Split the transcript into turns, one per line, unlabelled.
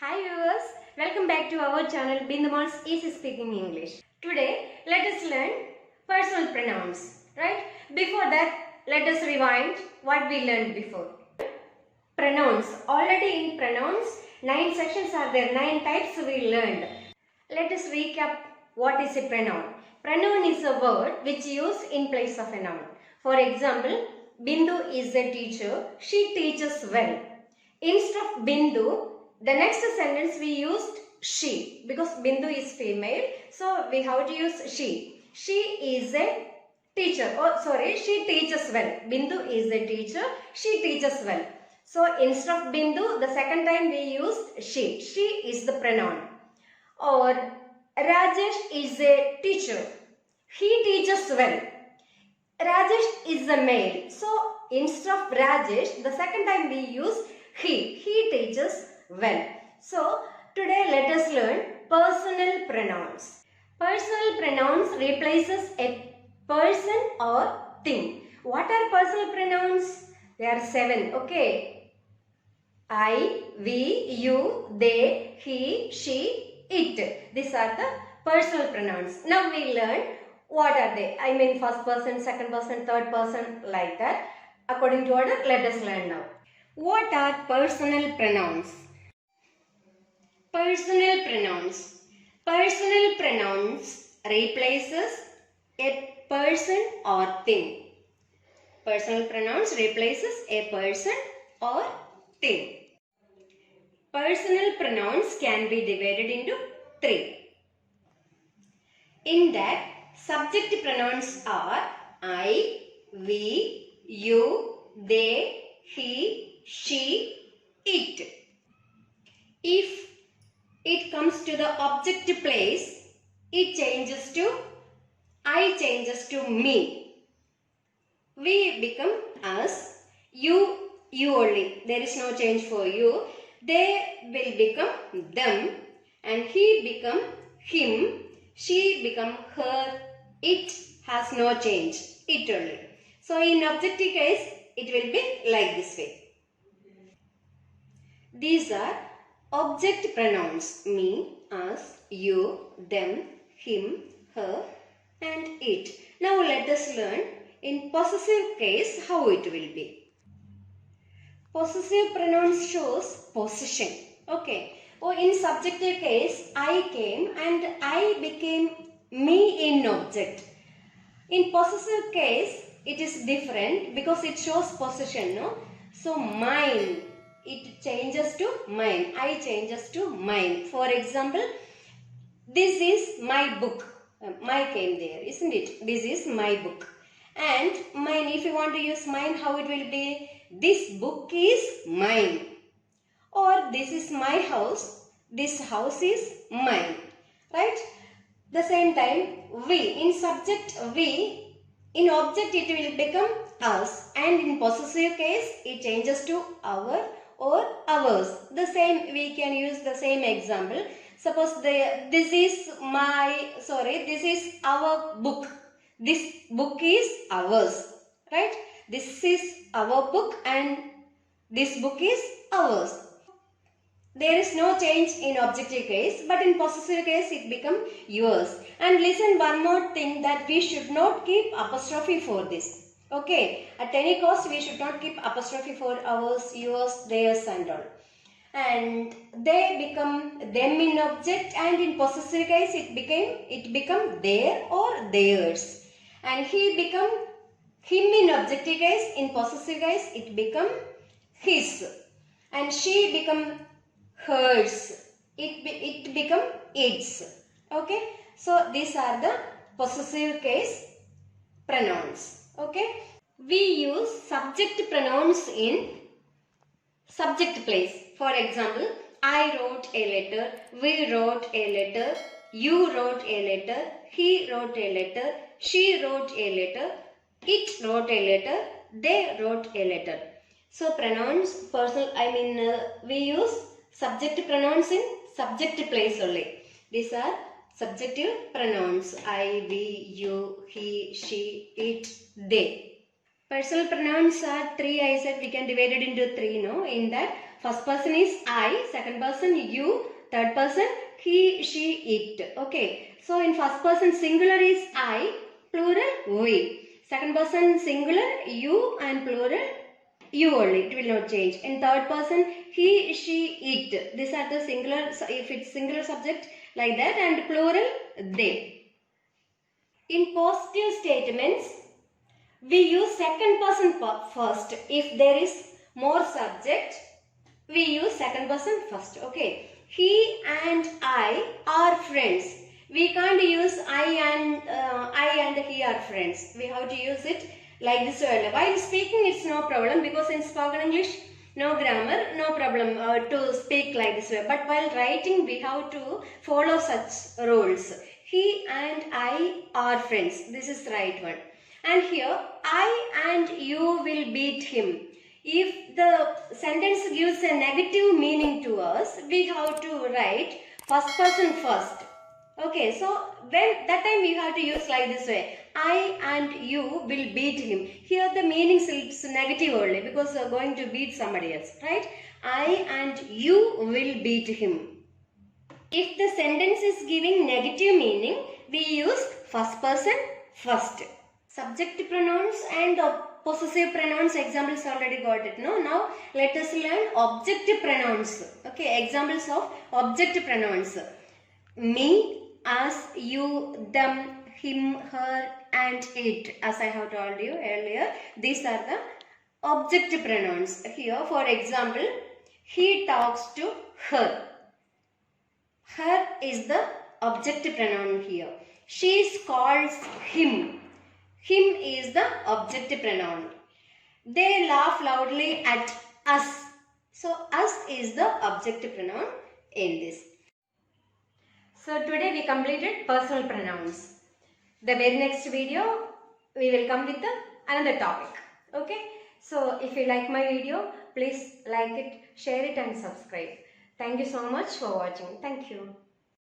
Hi viewers, welcome back to our channel Bindumols Easy Speaking English. Today let us learn personal pronouns, right? Before that, let us rewind what we learned before. Pronouns. Already in pronouns, 9 sections are there, 9 types we learned. Let us recap what is a pronoun. Pronoun is a word which is used in place of a noun. For example, Bindu is a teacher, she teaches well. Instead of Bindu, the next sentence we used she because Bindu is female. So we have to use she. She is a teacher. She teaches well. Bindu is a teacher. She teaches well. So instead of Bindu, the second time we used she. She is the pronoun. Or Rajesh is a teacher. He teaches well. Rajesh is a male. So instead of Rajesh, the second time we use he. He teaches well. So today let us learn personal pronouns. Personal pronouns replaces a person or thing. What are personal pronouns? There are 7. Okay. I, we, you, they, he, she, it. These are the personal pronouns. Now we learn what are they. I mean first person, second person, third person, like that. According to order, let us learn now. What are personal pronouns? Personal pronouns. Personal pronouns replaces a person or thing. Personal pronouns replaces a person or thing. Personal pronouns can be divided into 3. In that, subject pronouns are I, we, you, they, he, she, it. If it comes to the object place, it changes to I changes to me. We become us, you only. There is no change for you. They will become them, and he become him, she become her, it has no change, it only. So in objective case, it will be like this way. These are object pronouns, me, us, you, them, him, her and it. Now let us learn in possessive case how it will be. Possessive pronouns shows possession. Okay. Or in subjective case, I came and I became me in object. In possessive case, it is different because it shows possession, no? So mine, it changes to mine. I changes to mine. For example, this is my book. My came there, isn't it? This is my book. And mine, if you want to use mine, how it will be? This book is mine. Or this is my house. This house is mine. Right? The same time, we. In subject, we. In object, it will become us. And in possessive case, it changes to our or ours. The same, we can use the same example. Suppose this is our book. This book is ours. Right? This is our book and this book is ours. There is no change in objective case, but in possessive case it becomes yours. And listen one more thing, that we should not keep apostrophe for this. Okay, at any cost we should not keep apostrophe for ours, yours, theirs and all. And they become them in object, and in possessive case it become their or theirs. And he become him in objective case, in possessive case it become his. And she become hers, it become its. Okay, so these are the possessive case pronouns. Okay, we use subject pronouns in subject place. For example, I wrote a letter, we wrote a letter, you wrote a letter, he wrote a letter, she wrote a letter, it wrote a letter, they wrote a letter. So pronouns, we use subject pronouns in subject place only. These are subjective pronouns. I, we, you, he, she, it, they. Personal pronouns are 3. I said we can divide it into 3, no? In that, First person is I, second person you, third person he, she, it. Okay. So in first person singular is I, plural we. Second person singular you and plural you only. It will not change. In third person he, she, it. These are the singular, if it's singular subject like that, and plural they. In positive statements, we use second person first. If there is more subject, we use second person first. Okay. He and I are friends. We can't use I and he are friends. We have to use it like this way. While speaking, it's no problem because in spoken English, no grammar, no problem to speak like this way. But while writing, we have to follow such rules. He and I are friends. This is the right one. And here, I and you will beat him. If the sentence gives a negative meaning to us, we have to write first person first. Okay, so when that time we have to use like this way. I and you will beat him. Here the meaning is negative only because we are going to beat somebody else, right? I and you will beat him. If the sentence is giving negative meaning, we use first person first. Subject pronouns and possessive pronouns examples already got it. No, now let us learn object pronouns. Okay, examples of object pronouns. Me, us, you, them, him, her and it. As I have told you earlier, these are the object pronouns. Here for example, he talks to her. Her is the object pronoun here. She calls him. Him is the object pronoun. They laugh loudly at us. So us is the object pronoun in this. So today we completed personal pronouns. The very next video we will come with another topic. Okay. So if you like my video, please like it, share it and subscribe. Thank you so much for watching. Thank you.